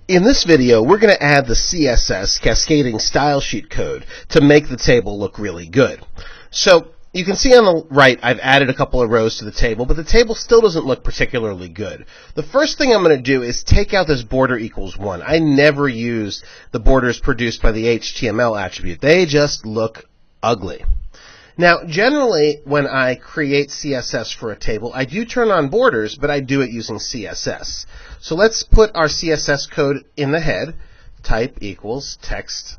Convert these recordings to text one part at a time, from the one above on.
In this video, we're going to add the CSS cascading style sheet code to make the table look really good. So you can see on the right, I've added a couple of rows to the table, but the table still doesn't look particularly good. The first thing I'm going to do is take out this border equals 1. I never use the borders produced by the HTML attribute. They just look ugly. Now, generally, when I create CSS for a table, I do turn on borders, but I do it using CSS. So let's put our CSS code in the head, type equals text/CSS,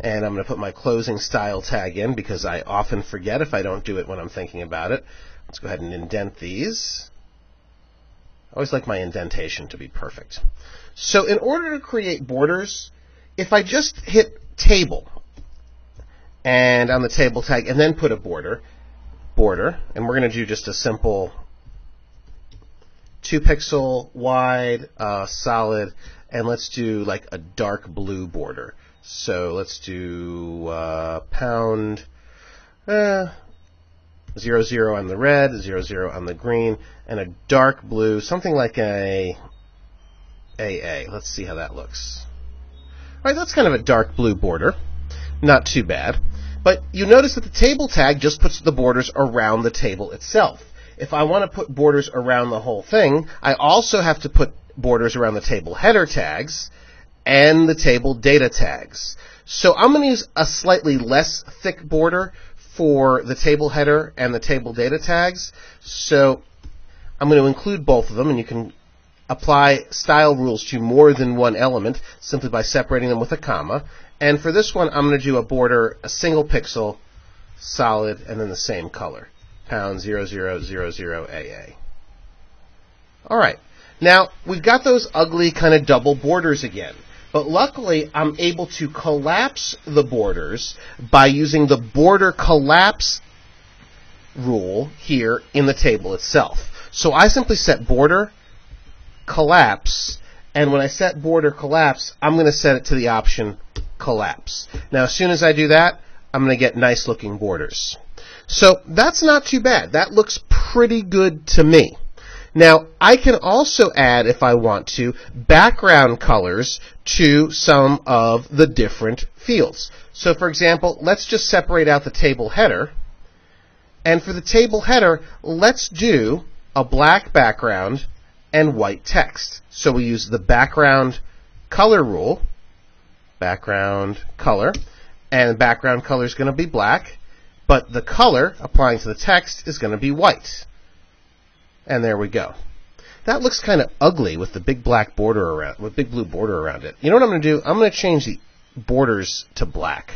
and I'm going to put my closing style tag in because I often forget if I don't do it when I'm thinking about it. Let's go ahead and indent these. I always like my indentation to be perfect. So in order to create borders, if I just hit table, and on the table tag, and then put a border, and we're going to do just a simple 2 pixel wide, solid, and let's do like a dark blue border. So let's do pound 00 on the red, 00 on the green, and a dark blue, something like a AA. Let's see how that looks. All right, that's kind of a dark blue border. Not too bad. But you notice that the table tag just puts the borders around the table itself. If I want to put borders around the whole thing, I also have to put borders around the table header tags and the table data tags. So I'm going to use a slightly less thick border for the table header and the table data tags. So I'm going to include both of them, and you can apply style rules to more than one element simply by separating them with a comma. And for this one, I'm going to do a border, a single pixel, solid, and then the same color, pound 0000 AA. All right. Now, we've got those ugly kind of double borders again. But luckily, I'm able to collapse the borders by using the border collapse rule here in the table itself. So I simply set border collapse, and when I set border collapse, I'm going to set it to the option collapse. Now, as soon as I do that, I'm going to get nice looking borders. So that's not too bad. That looks pretty good to me. Now, I can also add, if I want to, background colors to some of the different fields. So, for example, let's just separate out the table header. And for the table header, let's do a black background and white text. So we use the background color rule, background color, and the background color is going to be black, but the color applying to the text is going to be white. And there we go. That looks kind of ugly with the big black border around, with big blue border around it. You know what I'm going to do? I'm going to change the borders to black.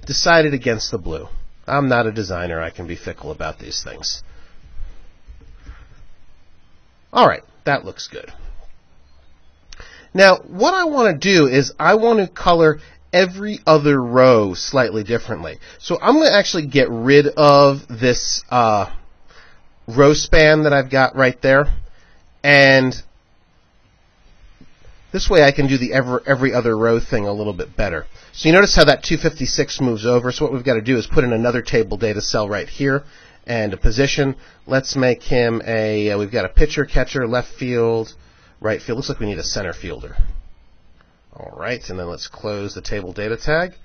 Decided against the blue. I'm not a designer. I can be fickle about these things. All right, that looks good. Now, what I want to do is I want to color every other row slightly differently. So I'm going to actually get rid of this row span that I've got right there, and this way I can do the every other row thing a little bit better. So you notice how that 256 moves over. So what we've got to do is put in another table data cell right here and a position. Let's make him a, we've got a pitcher, catcher, left field, right field. Looks like we need a center fielder. All right, and then let's close the table data tag.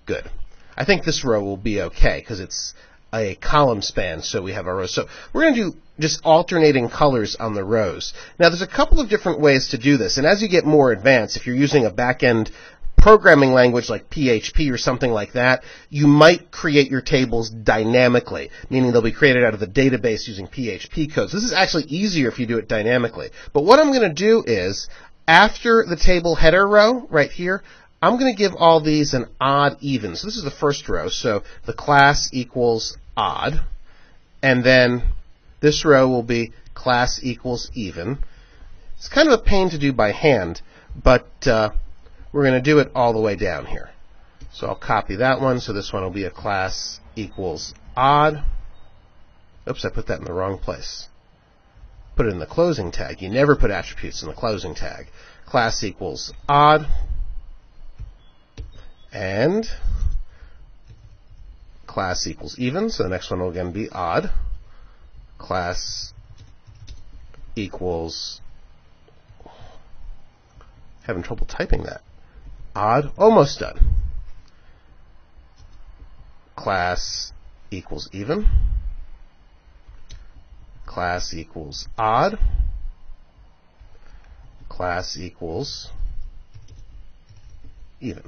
Good. I think this row will be okay because it's a column span, so we have our rows. So we're going to do just alternating colors on the rows. Now, there's a couple of different ways to do this, and as you get more advanced, if you're using a back-end programming language like PHP or something like that, you might create your tables dynamically, meaning they'll be created out of the database using PHP codes. This is actually easier if you do it dynamically. But what I'm going to do is, after the table header row right here, I'm going to give all these an odd even. So this is the first row. So the class equals odd. And then this row will be class equals even. It's kind of a pain to do by hand, but we're going to do it all the way down here. So I'll copy that one. So this one will be a class equals odd. Oops, I put that in the wrong place. Put it in the closing tag. You never put attributes in the closing tag. Class equals odd. And class equals even. So the next one will again be odd. Class equals, having trouble typing that, odd, almost done. Class equals even. Class equals odd. Class equals even.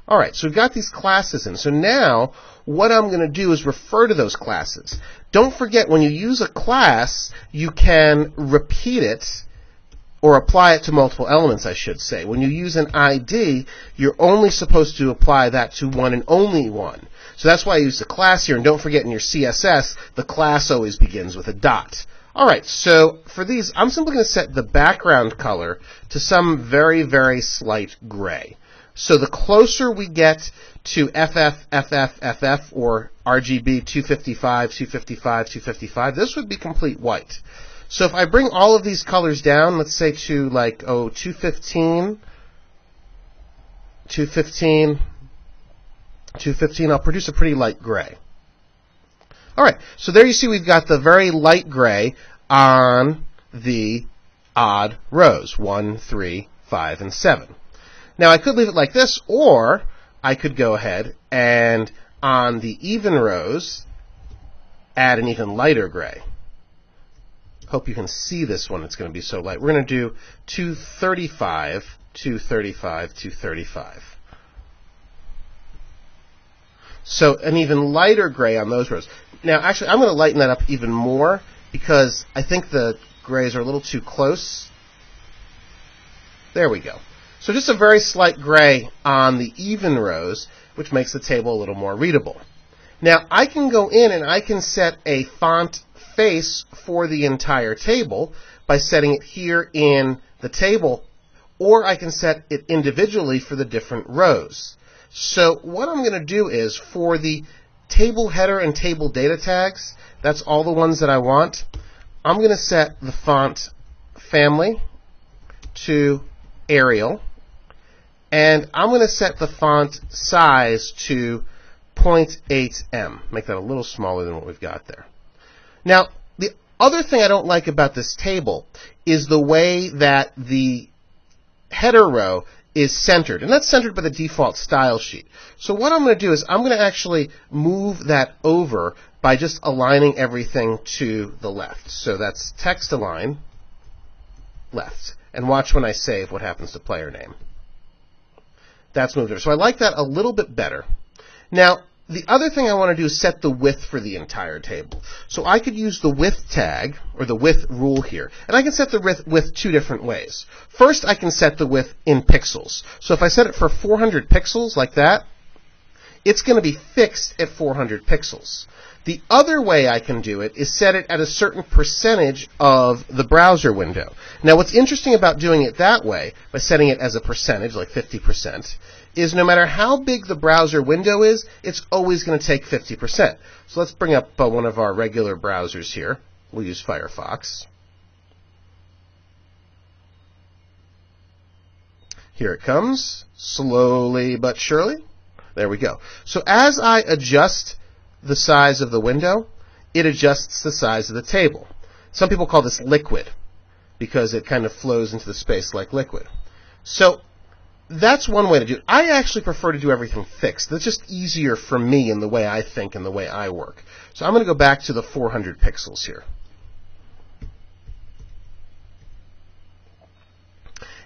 All right, so we've got these classes in. So now what I'm going to do is refer to those classes. Don't forget, when you use a class, you can repeat it or apply it to multiple elements, I should say. When you use an ID, you're only supposed to apply that to one and only one. So that's why I use the class here. And don't forget, in your CSS, the class always begins with a dot. All right, so for these, I'm simply going to set the background color to some very, very slight gray. So the closer we get to FF, or RGB 255, 255, 255, this would be complete white. So if I bring all of these colors down, let's say to like, 215, 215, 215, I'll produce a pretty light gray. All right, so there you see we've got the very light gray on the odd rows, 1, 3, 5, and 7. Now I could leave it like this, or I could go ahead and on the even rows add an even lighter gray. Hope you can see this one, it's going to be so light. We're going to do 235, 235, 235. So an even lighter gray on those rows. Now actually I'm going to lighten that up even more because I think the grays are a little too close. There we go. So just a very slight gray on the even rows, which makes the table a little more readable. Now I can go in and I can set a font face for the entire table by setting it here in the table, or I can set it individually for the different rows. So what I'm going to do is for the table header and table data tags, that's all the ones that I want, I'm going to set the font family to Arial, and I'm going to set the font size to 0.8em. Make that a little smaller than what we've got there. Now, the other thing I don't like about this table is the way that the header row is centered, and that's centered by the default style sheet. So what I'm going to do is I'm going to actually move that over by just aligning everything to the left. So that's text align left. And watch when I save what happens to player name. That's moved over. So I like that a little bit better. Now, the other thing I want to do is set the width for the entire table. So I could use the width tag, or the width rule here, and I can set the width two different ways. First, I can set the width in pixels. So if I set it for 400 pixels, like that, it's going to be fixed at 400 pixels. The other way I can do it is set it at a certain percentage of the browser window. Now what's interesting about doing it that way, by setting it as a percentage, like 50%, is no matter how big the browser window is, it's always going to take 50%. So let's bring up one of our regular browsers here. We'll use Firefox. Here it comes, slowly but surely. There we go. So as I adjust the size of the window, it adjusts the size of the table. Some people call this liquid because it kind of flows into the space like liquid. So that's one way to do it. I actually prefer to do everything fixed. That's just easier for me in the way I think and the way I work. So I'm going to go back to the 400 pixels here.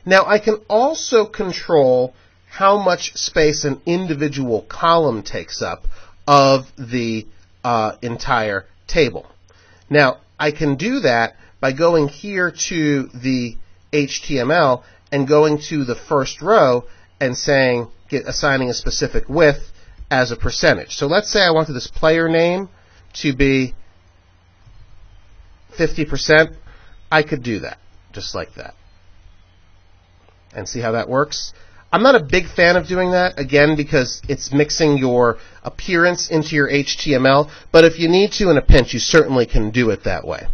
Now I can also control how much space an individual column takes up of the entire table. Now, I can do that by going here to the HTML and going to the first row and saying, assigning a specific width as a percentage. So let's say I wanted this player name to be 50%. I could do that, just like that. And see how that works? I'm not a big fan of doing that, again, because it's mixing your appearance into your HTML, but if you need to in a pinch, you certainly can do it that way.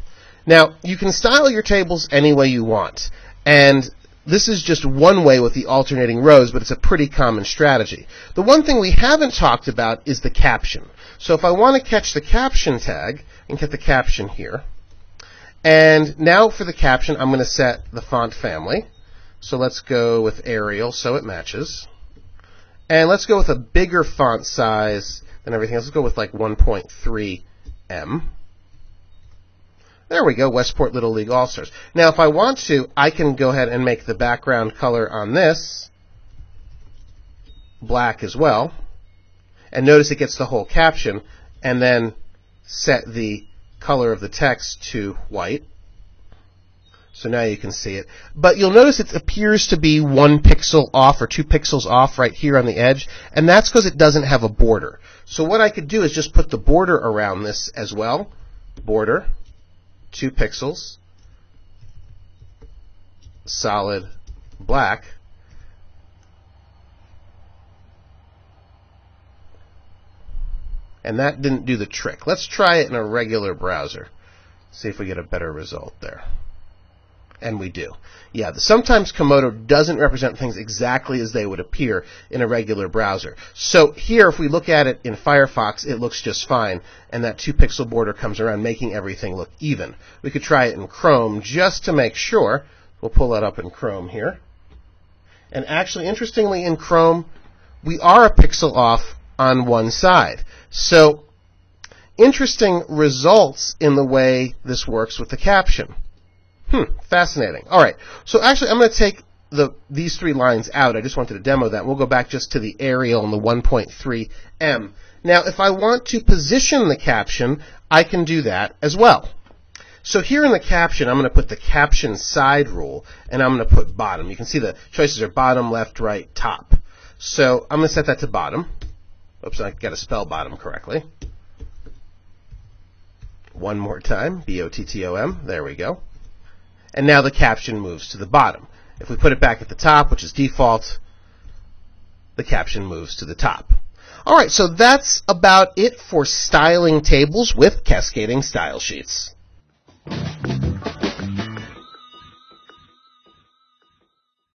Now, you can style your tables any way you want, and this is just one way with the alternating rows, but it's a pretty common strategy. The one thing we haven't talked about is the caption. So if I want to catch the caption tag, I can get the caption here, And now for the caption, I'm going to set the font family. So let's go with Arial so it matches. And let's go with a bigger font size than everything else. Let's go with like 1.3 M. There we go, Westport Little League All-Stars. Now if I want to, I can go ahead and make the background color on this black as well. And notice it gets the whole caption, and then set the color of the text to white. So now you can see it. But you'll notice it appears to be 1 pixel off or 2 pixels off right here on the edge, and that's because it doesn't have a border. So what I could do is just put the border around this as well. Border, 2 pixels, solid black. And that didn't do the trick. Let's try it in a regular browser. See if we get a better result there. And we do. Yeah, sometimes Komodo doesn't represent things exactly as they would appear in a regular browser. So here, if we look at it in Firefox, it looks just fine. And that 2 pixel border comes around, making everything look even. We could try it in Chrome just to make sure. We'll pull that up in Chrome here. And actually, interestingly, in Chrome, we are a pixel off on one side. So, interesting results in the way this works with the caption. Fascinating. All right. So actually, I'm going to take these 3 lines out. I just wanted to demo that. We'll go back just to the Arial and the 1.3 M. Now, if I want to position the caption, I can do that as well. So here in the caption, I'm going to put the caption side rule, and I'm going to put bottom. You can see the choices are bottom, left, right, top. So I'm going to set that to bottom. Oops, I got to spell bottom correctly. One more time, B-O-T-T-O-M. There we go. And now the caption moves to the bottom. If we put it back at the top, which is default, the caption moves to the top. All right, so that's about it for styling tables with cascading style sheets.